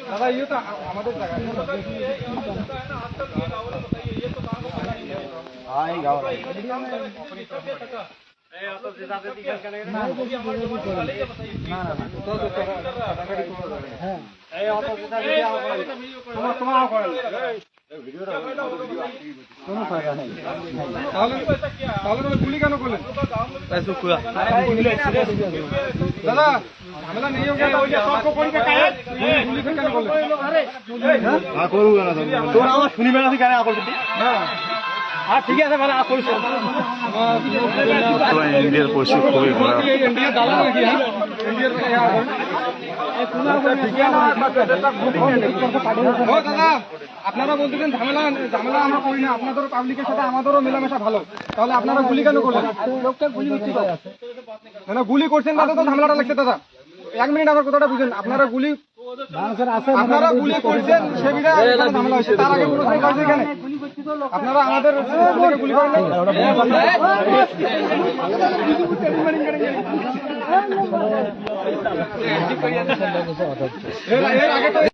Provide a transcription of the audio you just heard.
दादा ये तो हमारे जगह हाँ ये गाँव গুলি কেন করলেন দাদা ঝামেলা নেই हो गया सबको फोन के काहे गुली কেন করলেন हां করুগা না তোর আমার শুনি বেলা থেকে কেন আপল করতে হ্যাঁ ঠিক আছে ভালো আপল তো ইন্ডিয়ার পরিস্থিতি খুবই খারাপ ইন্ডিয়া দালা নাকি হ্যাঁ ইন্ডিয়ার দাদা আপনারা বলতেছেন ঝামেলা ঝামেলা আমরা করি না আপনাদের পাবলিকের সাথে আমাদেরও মেলামেশা ভালো তাহলে আপনারা গুলি কেন করলেন লোকটা গুলি হচ্ছে না গুলি করছেন দাদা তো ঝামেলাটা লাগছে দাদা 1 মিনিট আমার কথাটা বুঝেন আপনারা গুলি করছেন সেবিরা ঝামেলা হয়েছে তার আগে কোনো কথা আছে এখানে আপনারা আমাদের গুলি করেন এর আগে